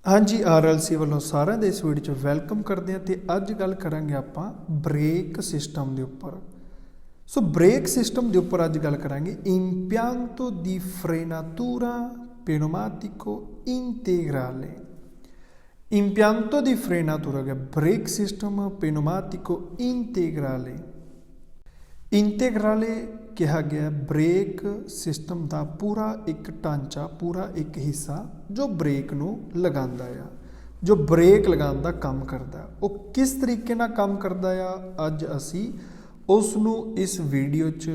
हाँ जी, RLC ਵੱਲੋਂ ਸਾਰਿਆਂ ਦੇ ਇਸ ਵੀਡੀਓ 'ਚ ਵੈਲਕਮ ਕਰਦੇ ਹਾਂ ਤੇ ਅੱਜ ਗੱਲ ਕਰਾਂਗੇ ਆਪਾਂ ਬ੍ਰੇਕ ਸਿਸਟਮ ਦੇ ਉੱਪਰ। ਸੋ ਬ੍ਰੇਕ ਸਿਸਟਮ ਦੇ ਉੱਪਰ ਅੱਜ ਗੱਲ ਕਰਾਂਗੇ impianto di frenatura pneumatico integrale। impianto di frenatura ਹੈ ਬ੍ਰੇਕ ਸਿਸਟਮ pneumatico integrale। ਇੰਟੀਗਰਾਲੇ ਕਿਹਾ ਗਿਆ ਬ੍ਰੇਕ ਸਿਸਟਮ ਦਾ ਪੂਰਾ ਇੱਕ ਢਾਂਚਾ, ਪੂਰਾ ਇੱਕ ਹਿੱਸਾ ਜੋ ਬ੍ਰੇਕ ਨੂੰ ਲਗਾਉਂਦਾ ਆ, ਜੋ ਬ੍ਰੇਕ ਲਗਾਉਣ ਦਾ ਕੰਮ ਕਰਦਾ। ਉਹ ਕਿਸ ਤਰੀਕੇ ਨਾਲ ਕੰਮ ਕਰਦਾ ਆ, ਅੱਜ ਅਸੀਂ ਉਸ ਨੂੰ ਇਸ ਵੀਡੀਓ 'ਚ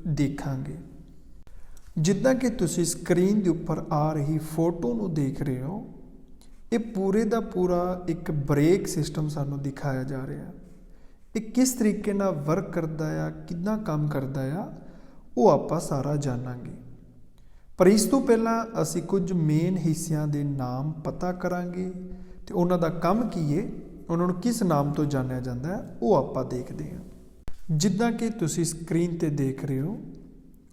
ਦੇਖਾਂਗੇ। ਜਿੱਦਾਂ ਕਿ ਤੁਸੀਂ ਸਕਰੀਨ ਦੇ ਉੱਪਰ ਆ ਰਹੀ ਫੋਟੋ ਨੂੰ ਦੇਖ ਰਹੇ ਹੋ, ਇਹ ਪੂਰੇ ਦਾ ਪੂਰਾ ਇੱਕ ਬ੍ਰੇਕ ਸਿਸਟਮ ਸਾਨੂੰ ਦਿਖਾਇਆ ਜਾ ਰਿਹਾ। ਇਹ ਕਿਸ ਤਰੀਕੇ ਨਾਲ ਵਰਕ ਕਰਦਾ ਆ, ਕਿੰਨਾ ਕੰਮ ਕਰਦਾ ਆ, ਉਹ ਆਪਾਂ ਸਾਰਾ ਜਾਣਾਂਗੇ। ਪਰ ਇਸ ਤੋਂ ਪਹਿਲਾਂ ਅਸੀਂ ਕੁਝ ਮੇਨ ਹਿੱਸਿਆਂ ਦੇ ਨਾਮ ਪਤਾ ਕਰਾਂਗੇ ਤੇ ਉਹਨਾਂ ਦਾ ਕੰਮ ਕੀ ਹੈ, ਉਹਨਾਂ ਨੂੰ ਕਿਸ ਨਾਮ ਤੋਂ ਜਾਣਿਆ ਜਾਂਦਾ ਹੈ, ਉਹ ਆਪਾਂ ਦੇਖਦੇ ਹਾਂ। ਜਿੱਦਾਂ ਕਿ ਤੁਸੀਂ ਸਕਰੀਨ ਤੇ ਦੇਖ ਰਹੇ ਹੋ,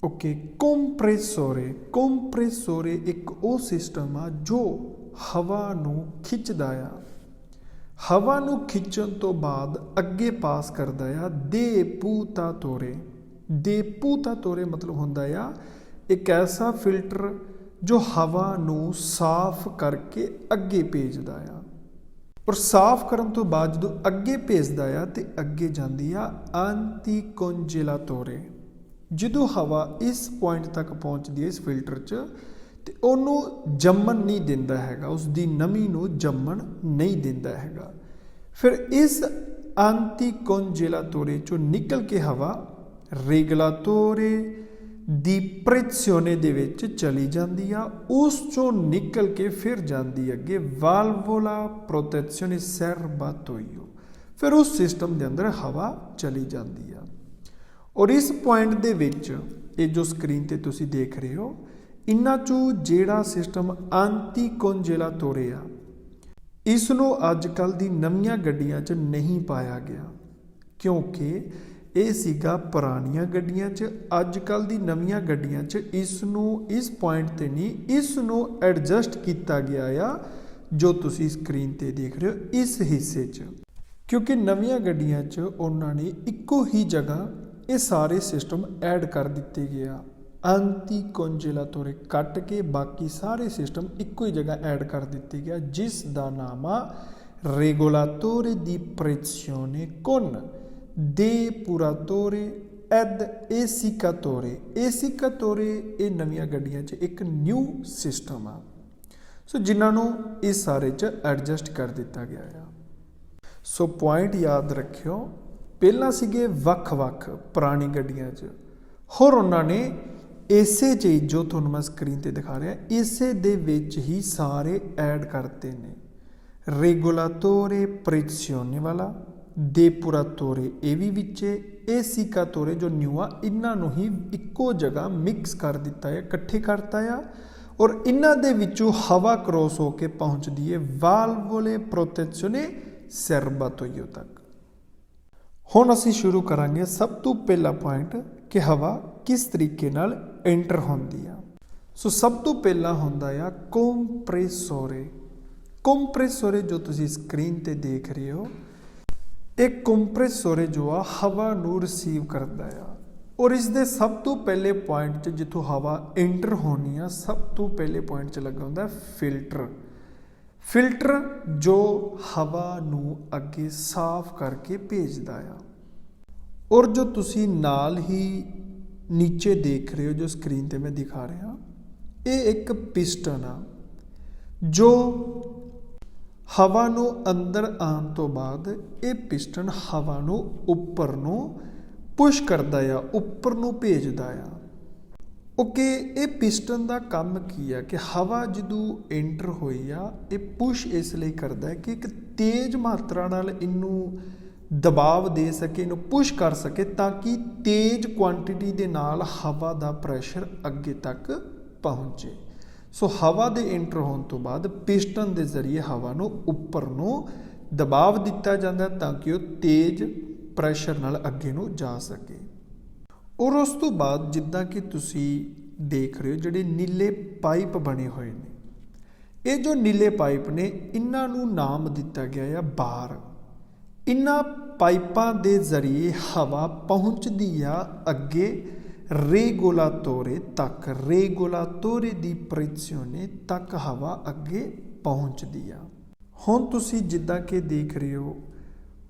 ਓਕੇ, ਕੰਪਰੈਸੋਰੇ। ਕੰਪਰੈਸੋਰੇ ਇੱਕ ਉਹ ਸਿਸਟਮ ਆ ਜੋ ਹਵਾ ਨੂੰ ਖਿੱਚਦਾ ਆ। ਹਵਾ ਨੂੰ ਖਿੱਚਣ ਤੋਂ ਬਾਅਦ ਅੱਗੇ ਪਾਸ ਕਰਦਾ ਆ deputatore। deputatore ਮਤਲਬ ਹੁੰਦਾ ਆ ਇੱਕ ਐਸਾ ਫਿਲਟਰ ਜੋ ਹਵਾ ਨੂੰ ਸਾਫ਼ ਕਰਕੇ ਅੱਗੇ ਭੇਜਦਾ ਆ। ਔਰ ਸਾਫ਼ ਕਰਨ ਤੋਂ ਬਾਅਦ ਜਦੋਂ ਅੱਗੇ ਭੇਜਦਾ ਆ ਤੇ ਅੱਗੇ ਜਾਂਦੀ ਆ anticongelatore। ਜਦੋਂ ਹਵਾ ਇਸ ਪੁਆਇੰਟ ਤੱਕ ਪਹੁੰਚਦੀ ਹੈ ਇਸ ਫਿਲਟਰ 'ਚ ਤੇ ਉਹਨੂੰ ਜੰਮਣ ਨਹੀਂ ਦਿੰਦਾ ਹੈਗਾ, ਉਸ ਦੀ ਨਮੀ ਨੂੰ ਜੰਮਣ ਨਹੀਂ ਦਿੰਦਾ ਹੈਗਾ। ਫਿਰ ਇਸ anticongelatore ਚੋਂ ਨਿਕਲ ਕੇ ਹਵਾ regolatore di pressione ਦੇ ਵਿੱਚ ਚਲੀ ਜਾਂਦੀ ਆ। ਉਸ ਚੋਂ ਨਿਕਲ ਕੇ ਫਿਰ ਜਾਂਦੀ ਅੱਗੇ valvola protezione serbatoio। ਫਿਰ ਉਸ ਸਿਸਟਮ ਦੇ ਅੰਦਰ ਹਵਾ ਚਲੀ ਜਾਂਦੀ ਆ। ਔਰ ਇਸ ਪੁਆਇੰਟ ਦੇ ਵਿੱਚ ਇਹ ਜੋ ਸਕਰੀਨ ਤੇ ਤੁਸੀਂ ਦੇਖ ਰਹੇ ਹੋ, ਇਹਨਾਂ 'ਚੋਂ ਜਿਹੜਾ ਸਿਸਟਮ anticongelatore ਆ, ਇਸ ਨੂੰ ਅੱਜ ਕੱਲ੍ਹ ਦੀ ਨਵੀਆਂ ਗੱਡੀਆਂ 'ਚ ਨਹੀਂ ਪਾਇਆ ਗਿਆ, ਕਿਉਂਕਿ ਇਹ ਸੀਗਾ ਪੁਰਾਣੀਆਂ ਗੱਡੀਆਂ 'ਚ। ਅੱਜ ਕੱਲ੍ਹ ਦੀ ਨਵੀਆਂ ਗੱਡੀਆਂ 'ਚ ਇਸ ਨੂੰ ਇਸ ਪੁਆਇੰਟ 'ਤੇ ਨਹੀਂ, ਇਸ ਨੂੰ ਐਡਜਸਟ ਕੀਤਾ ਗਿਆ ਆ ਜੋ ਤੁਸੀਂ ਸਕਰੀਨ 'ਤੇ ਦੇਖ ਰਹੇ ਹੋ ਇਸ ਹਿੱਸੇ 'ਚ, ਕਿਉਂਕਿ ਨਵੀਆਂ ਗੱਡੀਆਂ 'ਚ ਉਹਨਾਂ ਨੇ ਇੱਕੋ ਹੀ ਜਗ੍ਹਾ ਇਹ ਸਾਰੇ ਸਿਸਟਮ ਐਡ ਕਰ ਦਿੱਤੇ ਗਏ ਆ। anticongelatore ਕੱਟ ਕੇ ਬਾਕੀ ਸਾਰੇ ਸਿਸਟਮ ਇੱਕੋ ਹੀ ਜਗ੍ਹਾ ਐਡ ਕਰ ਦਿੱਤੇ ਗਿਆ, ਜਿਸ ਦਾ ਨਾਮ ਆ regolatore di pressione con depuratore ed essiccatore। essiccatore ਇਹ ਨਵੀਆਂ ਗੱਡੀਆਂ 'ਚ ਇੱਕ ਨਿਊ ਸਿਸਟਮ ਆ, ਸੋ ਜਿਨ੍ਹਾਂ ਨੂੰ ਇਸ ਸਾਰੇ 'ਚ ਐਡਜਸਟ ਕਰ ਦਿੱਤਾ ਗਿਆ ਆ। ਸੋ ਪੁਆਇੰਟ ਯਾਦ ਰੱਖਿਓ, ਪਹਿਲਾਂ ਸੀਗੇ ਵੱਖ-ਵੱਖ ਪੁਰਾਣੀ ਗੱਡੀਆਂ 'ਚ, ਹੋਰ ਉਹਨਾਂ ਨੇ ਇਸੇ ਚੀਜ਼ ਜੋ ਤੁਹਾਨੂੰ ਮੈਂ ਸਕਰੀਨ ਤੇ ਦਿਖਾ ਰਿਹਾ ਇਸੇ ਦੇ ਵਿੱਚ ਹੀ ਸਾਰੇ ਐਡ ਕਰਤੇ ਨੇ। regolatore pressione ਵਾਲਾ, depuratore ਇਹ ਵੀ ਵਿੱਚੇ, essiccatore ਜੋ ਨਿਊ ਆ, ਇਹਨਾਂ ਨੂੰ ਹੀ ਇੱਕੋ ਜਗ੍ਹਾ ਮਿਕਸ ਕਰ ਦਿੱਤਾ ਹੈ, ਇਕੱਠੇ ਕਰਤਾ ਆ। ਔਰ ਇਹਨਾਂ ਦੇ ਵਿੱਚੋਂ ਹਵਾ ਕ੍ਰੋਸ ਹੋ ਕੇ ਪਹੁੰਚਦੀ ਹੈ valvole protezione serbatoio ਤੱਕ। ਹੁਣ ਅਸੀਂ ਸ਼ੁਰੂ ਕਰਾਂਗੇ ਸਭ ਤੋਂ ਪਹਿਲਾ ਪੁਆਇੰਟ ਕਿ ਹਵਾ ਕਿਸ ਤਰੀਕੇ ਨਾਲ ਐਂਟਰ ਹੁੰਦੀ ਆ। ਸੋ ਸਭ ਤੋਂ ਪਹਿਲਾਂ ਹੁੰਦਾ ਆ ਕੰਪਰੈਸੋਰੇ। ਕੰਪਰੈਸੋਰੇ ਜੋ ਤੁਸੀਂ ਸਕਰੀਨ ਤੇ ਦੇਖ ਰਹੇ ਹੋ, ਇਹ ਕੰਪਰੈਸੋਰੇ ਜੋ ਆ ਹਵਾ ਨੂੰ ਰਿਸੀਵ ਕਰਦਾ ਆ। ਔਰ ਇਸ ਦੇ ਸਭ ਤੋਂ ਪਹਿਲੇ ਪੁਆਇੰਟ 'ਚ ਜਿੱਥੋਂ ਹਵਾ ਐਂਟਰ ਹੋਣੀ ਆ, ਸਭ ਤੋਂ ਪਹਿਲੇ ਪੁਆਇੰਟ 'ਚ ਲੱਗਾ ਹੁੰਦਾ ਫਿਲਟਰ। ਫਿਲਟਰ ਜੋ ਹਵਾ ਨੂੰ ਅੱਗੇ ਸਾਫ਼ ਕਰਕੇ ਭੇਜਦਾ ਆ। ਔਰ ਜੋ ਤੁਸੀਂ ਨਾਲ ਹੀ ਨੀਚੇ ਦੇਖ ਰਹੇ ਹੋ, ਜੋ ਸਕਰੀਨ ਤੇ ਮੈਂ ਦਿਖਾ ਰਿਹਾ, ਇਹ ਇੱਕ ਪਿਸਟਨ ਆ ਜੋ ਹਵਾ ਨੂੰ ਅੰਦਰ ਆਉਣ ਤੋਂ ਬਾਅਦ ਇਹ ਪਿਸਟਨ ਹਵਾ ਨੂੰ ਉੱਪਰ ਨੂੰ ਪੁਸ਼ ਕਰਦਾ ਆ, ਉੱਪਰ ਨੂੰ ਭੇਜਦਾ ਆ। ਓਕੇ, ਇਹ ਪਿਸਟਨ ਦਾ ਕੰਮ ਕੀ ਆ ਕਿ ਹਵਾ ਜਦੋਂ ਐਂਟਰ ਹੋਈ ਆ, ਇਹ ਪੁਸ਼ ਇਸ ਲਈ ਕਰਦਾ ਹੈ ਕਿ ਇੱਕ ਤੇਜ਼ ਮਾਤਰਾ ਨਾਲ ਇਹਨੂੰ ਦਬਾਅ ਦੇ ਸਕੇ, ਇਹਨੂੰ ਪੁਸ਼ ਕਰ ਸਕੇ, ਤਾਂ ਕਿ ਤੇਜ਼ ਕੁਆਂਟੀਟੀ ਦੇ ਨਾਲ ਹਵਾ ਦਾ ਪ੍ਰੈਸ਼ਰ ਅੱਗੇ ਤੱਕ ਪਹੁੰਚੇ। ਸੋ ਹਵਾ ਦੇ ਐਂਟਰ ਹੋਣ ਤੋਂ ਬਾਅਦ ਪਿਸਟਨ ਦੇ ਜ਼ਰੀਏ ਹਵਾ ਨੂੰ ਉੱਪਰ ਨੂੰ ਦਬਾਅ ਦਿੱਤਾ ਜਾਂਦਾ ਤਾਂ ਕਿ ਉਹ ਤੇਜ਼ ਪ੍ਰੈਸ਼ਰ ਨਾਲ ਅੱਗੇ ਨੂੰ ਜਾ ਸਕੇ। ਔਰ ਉਸ ਤੋਂ ਬਾਅਦ ਜਿੱਦਾਂ ਕਿ ਤੁਸੀਂ ਦੇਖ ਰਹੇ ਹੋ, ਜਿਹੜੇ ਨੀਲੇ ਪਾਈਪ ਬਣੇ ਹੋਏ ਨੇ, ਇਹ ਜੋ ਨੀਲੇ ਪਾਈਪ ਨੇ ਇਹਨਾਂ ਨੂੰ ਨਾਮ ਦਿੱਤਾ ਗਿਆ ਆ ਬਾਰ। ਇਹਨਾਂ ਪਾਈਪਾਂ ਦੇ ਜ਼ਰੀਏ ਹਵਾ ਪਹੁੰਚਦੀ ਆ ਅੱਗੇ ਰੇਗੋਲਾਤੋਰੇ ਤੱਕ। ਰੇਗੋਲਾਤੋਰੇ ਦੀ ਪ੍ਰੈਸਿone ਤੱਕ ਹਵਾ ਅੱਗੇ ਪਹੁੰਚਦੀ ਆ। ਹੁਣ ਤੁਸੀਂ ਜਿੱਦਾਂ ਕਿ ਦੇਖ ਰਹੇ ਹੋ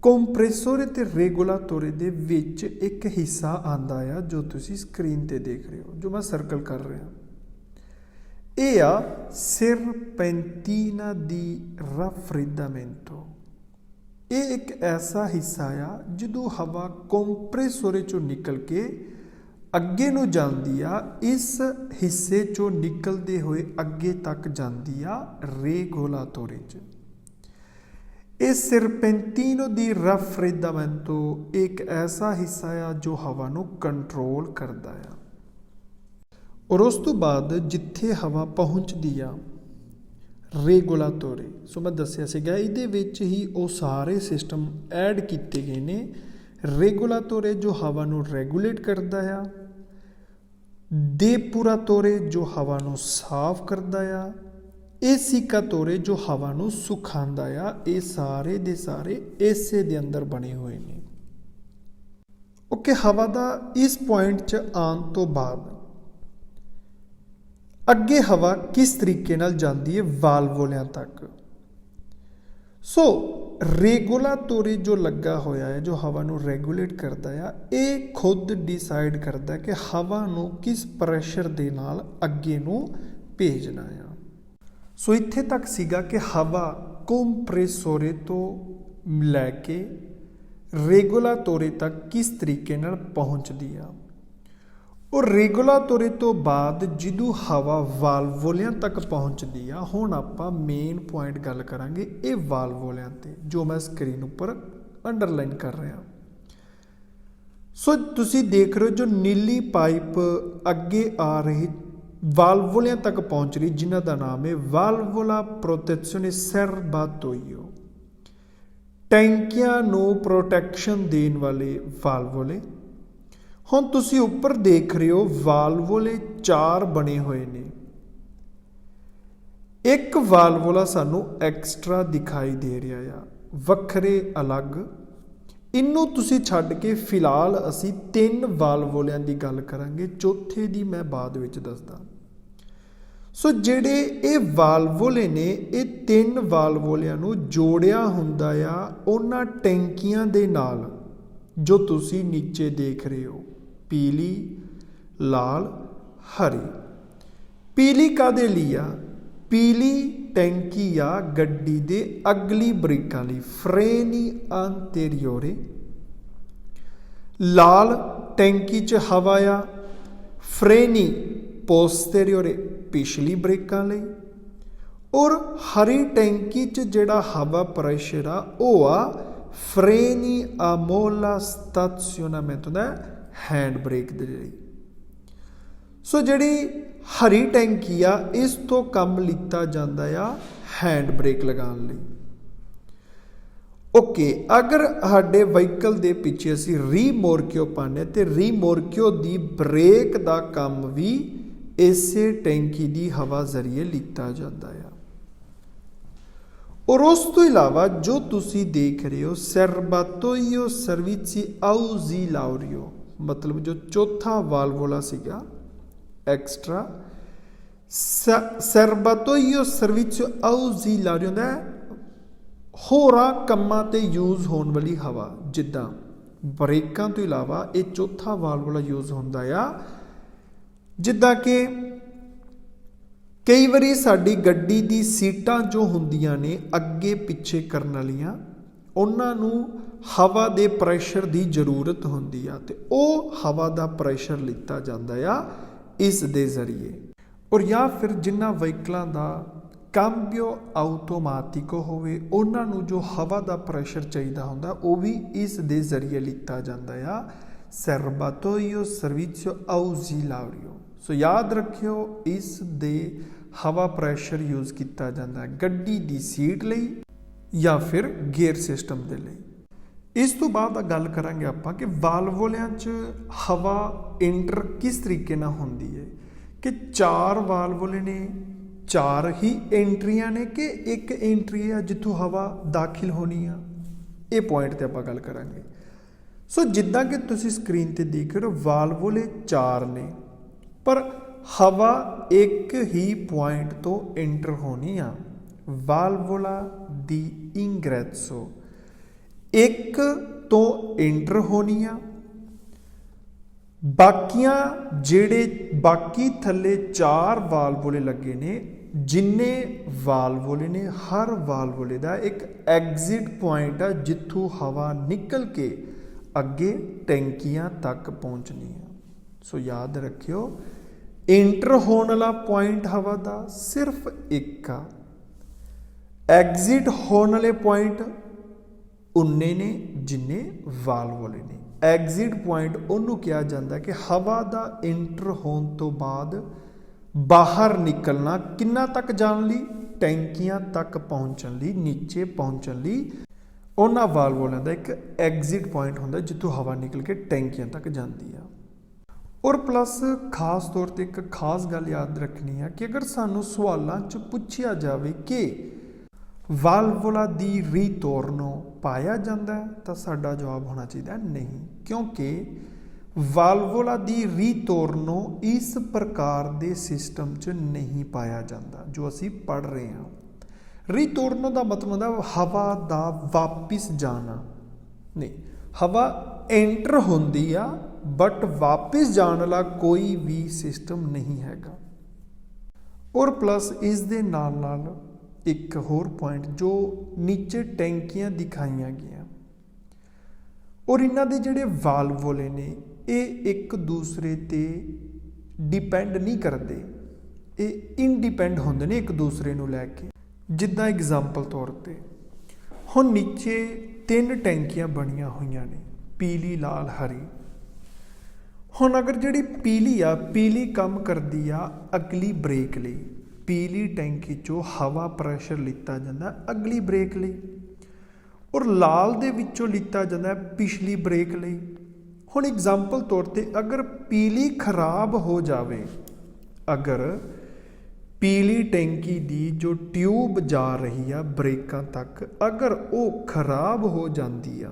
ਕੰਪਰੈਸੋਰੇ ਤੇ ਰੇਗੋਲਾਤੋਰੇ ਦੇ ਵਿੱਚ ਇੱਕ ਹਿੱਸਾ ਆਂਦਾ ਆ ਜੋ ਤੁਸੀਂ ਸਕਰੀਨ ਤੇ ਦੇਖ ਰਹੇ ਹੋ, ਜੋ ਮੈਂ ਸਰਕਲ ਕਰ ਰਿਹਾ। ਇਹ ਆ ਸਰਪੈਂਟੀਨਾ ਦੀ raffreddamento। ਇਹ ਇੱਕ ਐਸਾ ਹਿੱਸਾ ਆ ਜਦੋਂ ਹਵਾ ਕੰਪਰੈਸੋਰੇ ਚੋਂ ਨਿਕਲ ਕੇ ਅੱਗੇ ਨੂੰ ਜਾਂਦੀ ਆ। ਇਸ ਹਿੱਸੇ ਚੋਂ ਨਿਕਲਦੇ ਹੋਏ ਅੱਗੇ ਤੱਕ ਜਾਂਦੀ ਆ ਰੇਗੋਲਾਤੋਰੇ 'ਚ। ਇਹ ਸਰਪੈਂਟੀਨੋ ਦੀ raffreddamento ਇੱਕ ਐਸਾ ਹਿੱਸਾ ਆ ਜੋ ਹਵਾ ਨੂੰ ਕੰਟਰੋਲ ਕਰਦਾ ਆ। ਔਰ ਉਸ ਤੋਂ ਬਾਅਦ ਜਿੱਥੇ ਹਵਾ ਪਹੁੰਚਦੀ ਆ ਰੇਗੋਲਾਤੋਰੇ, ਸੋ ਮੈਂ ਦੱਸਿਆ ਸੀਗਾ ਇਹਦੇ ਵਿੱਚ ਹੀ ਉਹ ਸਾਰੇ ਸਿਸਟਮ ਐਡ ਕੀਤੇ ਗਏ ਨੇ। ਰੇਗੋਲਾਤੋਰੇ ਜੋ ਹਵਾ ਨੂੰ ਰੈਗੂਲੇਟ ਕਰਦਾ ਆ, depuratore ਜੋ ਹਵਾ ਨੂੰ ਸਾਫ਼ ਕਰਦਾ ਆ, essiccatore ਜੋ ਹਵਾ ਨੂੰ ਸੁਖਾਉਂਦਾ ਆ। ਇਹ ਸਾਰੇ ਦੇ ਸਾਰੇ ਇਸੇ ਦੇ ਅੰਦਰ ਬਣੇ ਹੋਏ ਨੇ। ਓਕੇ, ਹਵਾ ਦਾ ਇਸ ਪੁਆਇੰਟ 'ਚ ਆਉਣ ਤੋਂ ਬਾਅਦ ਅੱਗੇ ਹਵਾ ਕਿਸ ਤਰੀਕੇ ਨਾਲ ਜਾਂਦੀ ਹੈ ਵਾਲਵੋਲਿਆਂ ਤੱਕ। ਸੋ ਰੇਗੋਲਾਤੋਰੇ ਜੋ ਲੱਗਾ ਹੋਇਆ ਹੈ, ਜੋ ਹਵਾ ਨੂੰ ਰੈਗੂਲੇਟ ਕਰਦਾ ਆ, ਇਹ ਖੁਦ ਡਿਸਾਈਡ ਕਰਦਾ ਕਿ ਹਵਾ ਨੂੰ ਕਿਸ ਪ੍ਰੈਸ਼ਰ ਦੇ ਨਾਲ ਅੱਗੇ ਨੂੰ ਭੇਜਣਾ ਆ। ਸੋ ਇੱਥੇ ਤੱਕ ਸੀਗਾ ਕਿ ਹਵਾ ਕੰਪਰੈਸੋਰੇ ਤੋਂ ਲੈ ਕੇ ਰੇਗੋਲਾਤੋਰੇ ਤੱਕ ਕਿਸ ਤਰੀਕੇ ਨਾਲ ਪਹੁੰਚਦੀ ਆ। ਔਰ ਰੇਗੋਲਾਤੋਰੇ ਤੋਂ ਬਾਅਦ ਜਦੋਂ ਹਵਾ ਵਾਲਵੋਲਿਆਂ ਤੱਕ ਪਹੁੰਚਦੀ ਆ, ਹੁਣ ਆਪਾਂ ਮੇਨ ਪੁਆਇੰਟ ਗੱਲ ਕਰਾਂਗੇ ਇਹ ਵਾਲਵੋਲਿਆਂ ਤੇ, ਜੋ ਮੈਂ ਸਕਰੀਨ ਉੱਪਰ ਅੰਡਰਲਾਈਨ ਕਰ ਰਿਹਾ। ਸੋ ਤੁਸੀਂ ਦੇਖ ਰਹੇ ਹੋ ਜੋ ਨੀਲੀ ਪਾਈਪ ਅੱਗੇ ਆ ਰਹੀ ਵਾਲਵੋਲਿਆਂ ਤੱਕ ਪਹੁੰਚ ਰਹੀ, ਜਿਨ੍ਹਾਂ ਦਾ ਨਾਮ ਹੈ ਵਾਲਵੋਲਾ ਪ੍ਰੋਟੈzione serbatoio। ਟੈਂਕੀਆਂ ਨੂੰ ਪ੍ਰੋਟੈਕਸ਼ਨ ਦੇਣ ਵਾਲੇ ਵਾਲਵੋਲੇ। ਹੁਣ ਤੁਸੀਂ ਉੱਪਰ ਦੇਖ ਰਹੇ ਹੋ ਵਾਲਵੋਲੇ 4 ਬਣੇ ਹੋਏ ਨੇ। ਇੱਕ ਵਾਲਵੋਲਾ ਸਾਨੂੰ ਐਕਸਟਰਾ ਦਿਖਾਈ ਦੇ ਰਿਹਾ ਆ, ਵੱਖਰੇ ਅਲੱਗ। ਇਹਨੂੰ ਤੁਸੀਂ ਛੱਡ ਕੇ ਫਿਲਹਾਲ ਅਸੀਂ 3 ਵਾਲਵੋਲਿਆਂ ਦੀ ਗੱਲ ਕਰਾਂਗੇ, ਚੌਥੇ ਦੀ ਮੈਂ ਬਾਅਦ ਵਿੱਚ ਦੱਸਦਾ। ਸੋ ਜਿਹੜੇ ਇਹ ਵਾਲਵੋਲੇ ਨੇ, ਇਹ 3 ਵਾਲਵੋਲਿਆਂ ਨੂੰ ਜੋੜਿਆ ਹੁੰਦਾ ਆ ਉਹਨਾਂ ਟੈਂਕੀਆਂ ਦੇ ਨਾਲ ਜੋ ਤੁਸੀਂ ਨੀਚੇ ਦੇਖ ਰਹੇ ਹੋ, ਪੀਲੀ, ਲਾਲ, ਹਰੀ। ਪੀਲੀ ਕਾਹਦੇ ਲਈ ਆ? ਪੀਲੀ ਟੈਂਕੀ ਆ ਗੱਡੀ ਦੇ ਅਗਲੀ ਬ੍ਰੇਕਾਂ ਲਈ, ਫਰੇਨੀ ਅੰਤੇਰੀਓਰੇ। ਲਾਲ ਟੈਂਕੀ 'ਚ ਹਵਾ ਆ, ਫਰੇਨੀ ਪੋਸਟੇਰੀਓਰੇ, ਪਿਛਲੀ ਬ੍ਰੇਕਾਂ ਲਈ। ਔਰ ਹਰੀ ਟੈਂਕੀ 'ਚ ਜਿਹੜਾ ਹਵਾ ਪ੍ਰੈਸ਼ਰ ਆ ਉਹ ਆ ਫਰੇਨੀ ਆ ਮੋਲਾ ਸਟੇਸ਼ਨਮੈਂਟੋ ਦਾ ਹੈਂਡ ਬ੍ਰੇਕ ਦੇ ਲਈ। ਸੋ ਜਿਹੜੀ ਹਰੀ ਟੈਂਕੀ ਆ, ਇਸ ਤੋਂ ਕੰਮ ਲਿੱਤਾ ਜਾਂਦਾ ਆ ਹੈਂਡ ਬ੍ਰੇਕ ਲਗਾਉਣ ਲਈ। ਓਕੇ, ਅਗਰ ਸਾਡੇ ਵਹੀਕਲ ਦੇ ਪਿੱਛੇ ਅਸੀਂ ਰੀਮੋਰਕਿਓ ਪਾਉਂਦੇ ਤੇ ਰੀਮੋਰਕਿਓ ਦੀ ਬ੍ਰੇਕ ਦਾ ਕੰਮ ਵੀ ਇਸੇ ਟੈਂਕੀ ਦੀ ਹਵਾ ਜ਼ਰੀਏ ਲਿੱਤਾ ਜਾਂਦਾ ਆ। ਔਰ ਉਸ ਤੋਂ ਇਲਾਵਾ ਜੋ ਤੁਸੀਂ ਦੇਖ ਰਹੇ ਹੋ ਸਰਬਾਤੋਈਓ ਸਰਵਿਸੀ ਆਊਜ਼ੀਲਾਰੀਓ, ਮਤਲਬ ਜੋ ਚੌਥਾ ਵਾਲਵੋਲਾ ਸੀਗਾ ਐਕਸਟਰਾ, ਸਰਬਾਤੋਈਓ ਸਰਵਿਸਿਓ ਆਊਜ਼ੀਲਾਰੀਓ ਦਾ ਹੋਰਾਂ ਕੰਮਾਂ ਤੇ ਯੂਜ਼ ਹੋਣ ਵਾਲੀ ਹਵਾ। ਜਿੱਦਾਂ ਬ੍ਰੇਕਾਂ ਤੋਂ ਇਲਾਵਾ ਇਹ ਚੌਥਾ ਵਾਲਵੋਲਾ ਯੂਜ਼ ਹੁੰਦਾ ਆ। ਜਿੱਦਾਂ ਕਿ ਕਈ ਵਾਰੀ ਸਾਡੀ ਗੱਡੀ ਦੀ ਸੀਟਾਂ ਜੋ ਹੁੰਦੀਆਂ ਨੇ ਅੱਗੇ ਪਿੱਛੇ ਕਰਨ ਵਾਲੀਆਂ, ਉਹਨਾਂ ਨੂੰ ਹਵਾ ਦੇ ਪ੍ਰੈਸ਼ਰ ਦੀ ਜ਼ਰੂਰਤ ਹੁੰਦੀ ਆ, ਤੇ ਉਹ ਹਵਾ ਦਾ ਪ੍ਰੈਸ਼ਰ ਲਿੱਤਾ ਜਾਂਦਾ ਆ ਇਸ ਦੇ ਜ਼ਰੀਏ। ਔਰ ਜਾਂ ਫਿਰ ਜਿਨ੍ਹਾਂ ਵਹੀਕਲਾਂ ਦਾ ਕਾਂਬਿਓ ਆਟੋਮੈਟਿਕੋ ਹੋਵੇ, ਉਹਨਾਂ ਨੂੰ ਜੋ ਹਵਾ ਦਾ ਪ੍ਰੈਸ਼ਰ ਚਾਹੀਦਾ ਹੁੰਦਾ ਉਹ ਵੀ ਇਸ ਦੇ ਜ਼ਰੀਏ ਲਿੱਤਾ ਜਾਂਦਾ ਆ, ਸਰਬਾਤੋਈਓ ਸਰਵਿਸਿਓ ਆਊਜ਼ੀਲਾਰੀਓ। ਸੋ ਯਾਦ ਰੱਖਿਓ, ਇਸ ਦੇ ਹਵਾ ਪ੍ਰੈਸ਼ਰ ਯੂਜ਼ ਕੀਤਾ ਜਾਂਦਾ ਹੈ ਗੱਡੀ ਦੀ ਸੀਟ ਲਈ ਜਾਂ ਫਿਰ ਗੇਅਰ ਸਿਸਟਮ ਦੇ ਲਈ। ਇਸ ਤੋਂ ਬਾਅਦ ਗੱਲ ਕਰਾਂਗੇ ਆਪਾਂ ਕਿ ਵਾਲਵੋਲਿਆਂ 'ਚ ਹਵਾ ਇੰਟਰ ਕਿਸ ਤਰੀਕੇ ਨਾਲ ਹੁੰਦੀ ਹੈ। ਕਿ 4 ਵਾਲਵੋਲੇ ਨੇ, 4 ही एंट्रियां ने कि एक एंट्री है जिथों हवा दाखिल होनी आ, ये पॉइंट ते आपां गल करांगे। सो जिद्दां कि तुसीं स्क्रीन ते देख रहे हो वाल्वुले 4 ने, पर हवा एक ही पॉइंट तो एंटर होनी आ, वाल्वुला दी इंग्रेसो एक तो एंटर होनी आ, बाकियां जेड़े बाकी थले 4 वाल्वुले लगे ने, जिन्ने वाल्वुले ने हर वाल्वुले का एक एग्जिट पॉइंट आ जिथों हवा निकल के अगे टैंकियां तक पहुंचनी है। सो याद रखियो एंटर होने वाला पॉइंट हवा का सिर्फ एक आ, एग्जिट होने वाले पॉइंट उन्ने ने जिन्ने वाल्वुले ने। एग्जिट पॉइंट उन्होंने कहा जाता कि हवा का एंटर होने तो बाद बाहर निकलना किन्ना तक जाने लई, टैंकियां तक पहुँचने लई, नीचे पहुँचने लई उन्हां वाल्वुलियां का एक एग्जिट पॉइंट होंदा जिथों हवा निकल के टैंकियां तक जाती है। और प्लस खास तौर पर एक खास गल याद रखनी है कि अगर सानू सवालों च पूछा जाए कि वाल्वुला दी रीटोर्नो पाया जाता है, तो साडा जवाब होना चाहिए नहीं, क्योंकि वाल्वुला दी रीटोर्नो इस प्रकार के सिस्टम च नहीं पाया जाता जो असी पढ़ रहे हैं। रीटोर्नो का मतलब है हवा का वापिस जाना, नहीं हवा एंटर होंदी आ बट वापिस जाने वाला कोई भी सिस्टम नहीं हैगा। और प्लस इस दे नाल एक होर पॉइंट जो नीचे टैंकियां दिखाइया गई और इन्हां दे जिहड़े वाल्वुले ने ये एक दूसरे ते डिपेंड नहीं करते, ये इंडिपेंड होंदे ने एक दूसरे नूं लैके। जिद्दां एग्जाम्पल तौर पर हुण नीचे 3 टैंकियां बनिया हुई ने, पीली लाल हरी। हुण अगर जिहड़ी पीली आ, पीली काम करदी आ अगली ब्रेक लई, पीली टैंकी चों हवा प्रैशर लिता जाता अगली ब्रेक लई और लाल दे विचों लिता जाता पिछली ब्रेक लई। हुण एग्जाम्पल तौर पर अगर पीली खराब हो जाए, अगर पीली टैंकी दी जो ट्यूब जा रही है ब्रेकां तक अगर वो खराब हो जाती आ,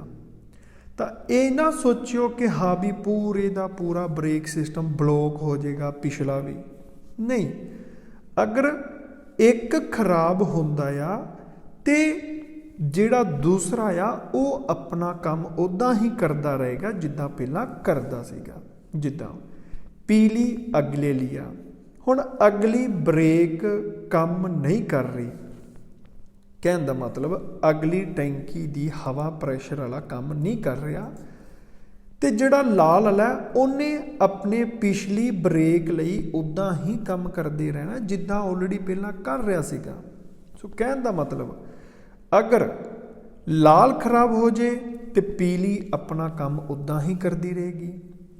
तो ये ना सोचियो कि हाँ भी पूरे का पूरा ब्रेक सिस्टम ब्लॉक हो जाएगा, पिछला भी नहीं। अगर एक खराब होंदा आ ते जिहड़ा दूसरा आ वो अपना काम उदा ही करता रहेगा जिद्दां पहला करदा सीगा। जिद्दां पीली अगले लिया, हुण अगली ब्रेक काम नहीं कर रही, कहने का मतलब अगली टैंकी दी हवा प्रैशर वाला काम नहीं कर रहा, तो जिहड़ा लाल वाला उन्हें अपने पिछली ब्रेक लई उदा ही काम करते रहना जिद्दां ऑलरेडी पहला कर रहा सीगा। सो कहने का मतलब अगर लाल खराब हो जाए तो पीली अपना काम उदा ही करती रहेगी,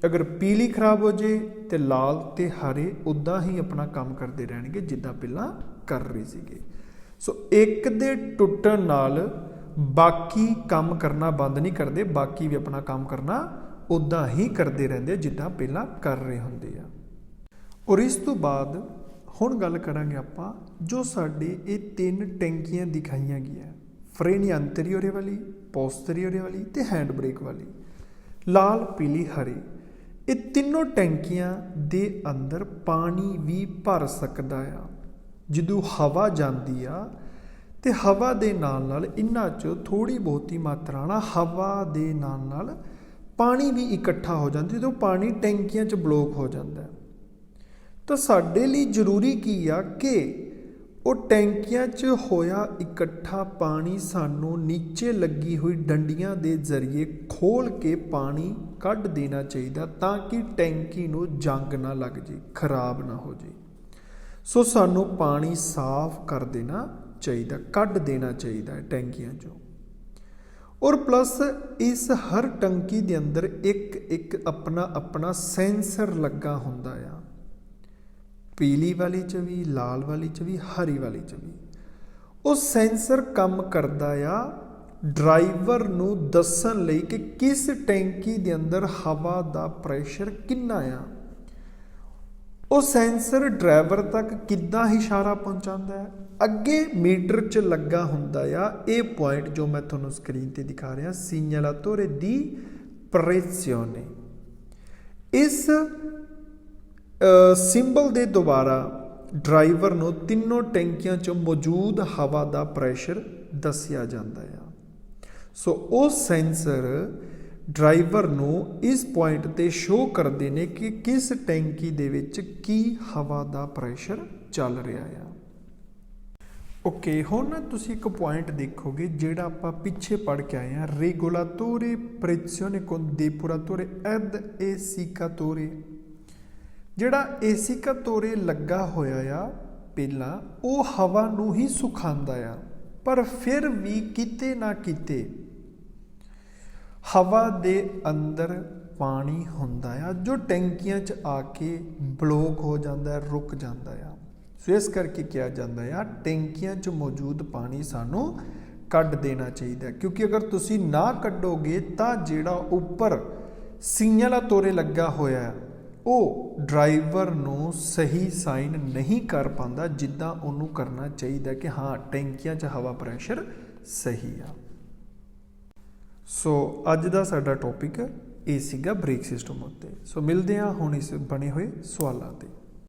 अगर पीली खराब हो जाए तो लाल ते हरे उदा ही अपना काम करते रहणगे जिद्दां पहला कर रहे सीगे। सो एक दे टुटण नाल बाकी काम करना बंद नहीं करते, बाकी भी अपना काम करना उदा ही करते रहंदे जिद्दां पहला कर रहे हुंदे आ। और इस तो बाद हुण गल करांगे आपां जो साडे ये 3 टैंकियां दिखाईयां गईयां, फ्रेनी अंतरीओरे वाली, पोस्टरीओरे वाली ते हैंड ब्रेक वाली, लाल पीली हरी, ये तीनों टैंकियां दे अंदर पानी भी भर सकदा आ। जदों हवा जांदी आ ते हवा दे नाल नाल इन्हां च थोड़ी बहुती मात्रा नाल हवा दे नाल नाल पानी भी इकट्ठा हो जाता, तो पानी टैंकियां च ब्लॉक हो जाता है। तो साडे लई जरूरी की आ कि वो टैंकियां च होया इकट्ठा पानी सानू नीचे लगी हुई डंडियां दे जरिए खोल के पानी कढ़ देना चाहिए ताकि टैंकी नू जंग ना लग जाए, खराब ना हो जाए। सो सानू पानी साफ कर देना चाहिए, कढ़ देना चाहिए टैंकियां चों। और प्लस इस हर टंकी दे अंदर एक एक अपना अपना सेंसर लगा हुंदा आ, पीली वाली च भी, लाल वाली च भी, हरी वाली च भी। वो सेंसर काम करदा आ ड्राइवर नू दस्सण लई कि किस टैंकी दे अंदर हवा दा प्रैशर किन्ना आ। ਉਹ ਸੈਂਸਰ ਡਰਾਈਵਰ ਤੱਕ ਕਿੱਦਾਂ ਇਸ਼ਾਰਾ ਪਹੁੰਚਾਉਂਦਾ ਹੈ? ਅੱਗੇ ਮੀਟਰ 'ਚ ਲੱਗਾ ਹੁੰਦਾ ਆ ਇਹ ਪੁਆਇੰਟ ਜੋ ਮੈਂ ਤੁਹਾਨੂੰ ਸਕਰੀਨ ਤੇ ਦਿਖਾ ਰਿਹਾ, ਸੀਗਨਾਲਾਤੋਰੇ ਦੀ ਪ੍ਰੈਸਿਓਨੇ। ਇਸ ਸਿੰਬਲ ਦੇ ਦੁਆਰਾ ਡਰਾਈਵਰ ਨੂੰ ਤਿੰਨੋਂ ਟੈਂਕੀਆਂ 'ਚ ਮੌਜੂਦ ਹਵਾ ਦਾ ਪ੍ਰੈਸ਼ਰ ਦੱਸਿਆ ਜਾਂਦਾ ਆ। ਸੋ ਉਹ ਸੈਂਸਰ ਡਰਾਈਵਰ ਨੂੰ ਇਸ ਪੁਆਇੰਟ ਤੇ ਸ਼ੋ ਕਰਦੇ ਨੇ ਕਿ ਕਿਸ ਟੈਂਕੀ ਦੇ ਵਿੱਚ ਕੀ ਹਵਾ ਦਾ ਪ੍ਰੈਸ਼ਰ ਚੱਲ ਰਿਹਾ ਆ। ਓਕੇ, ਹੁਣ ਤੁਸੀਂ ਇੱਕ ਪੁਆਇੰਟ ਦੇਖੋਗੇ ਜਿਹੜਾ ਆਪਾਂ ਪਿੱਛੇ ਪੜ੍ਹ ਕੇ ਆਏ ਹਾਂ, ਰੈਗੋਲਾਤੋਰੇ ਪ੍ਰੈਸਿਓਨੇ con depuratore ed essiccatore। ਜਿਹੜਾ ਏਸੀਕਾਤੋਰੇ ਲੱਗਾ ਹੋਇਆ ਆ ਪਹਿਲਾਂ, ਉਹ ਹਵਾ ਨੂੰ ਹੀ ਸੁਖਾਉਂਦਾ ਆ, ਪਰ ਫਿਰ ਵੀ ਕਿਤੇ ਨਾ ਕਿਤੇ ਹਵਾ ਦੇ ਅੰਦਰ ਪਾਣੀ ਹੁੰਦਾ ਆ ਜੋ ਟੈਂਕੀਆਂ 'ਚ ਆ ਕੇ ਬਲੋਕ ਹੋ ਜਾਂਦਾ, ਰੁਕ ਜਾਂਦਾ ਆ। ਸੋ ਇਸ ਕਰਕੇ ਕਿਹਾ ਜਾਂਦਾ ਆ ਟੈਂਕੀਆਂ 'ਚ ਮੌਜੂਦ ਪਾਣੀ ਸਾਨੂੰ ਕੱਢ ਦੇਣਾ ਚਾਹੀਦਾ, ਕਿਉਂਕਿ ਅਗਰ ਤੁਸੀਂ ਨਾ ਕੱਢੋਗੇ ਤਾਂ ਜਿਹੜਾ ਉੱਪਰ ਸੀਗਨਾਲਾਤੋਰੇ ਲੱਗਾ ਹੋਇਆ ਉਹ ਡਰਾਈਵਰ ਨੂੰ ਸਹੀ ਸਾਈਨ ਨਹੀਂ ਕਰ ਪਾਉਂਦਾ ਜਿੱਦਾਂ ਉਹਨੂੰ ਕਰਨਾ ਚਾਹੀਦਾ ਕਿ ਹਾਂ ਟੈਂਕੀਆਂ 'ਚ ਹਵਾ ਪ੍ਰੈਸ਼ਰ ਸਹੀ ਆ। ਸੋ ਅੱਜ ਦਾ ਸਾਡਾ ਟੌਪਿਕ ਇਹ ਸੀਗਾ ਬ੍ਰੇਕ ਸਿਸਟਮ ਉੱਤੇ। ਸੋ ਮਿਲਦੇ ਹਾਂ ਹੁਣ ਇਸ ਬਣੇ ਹੋਏ ਸਵਾਲਾਂ 'ਤੇ।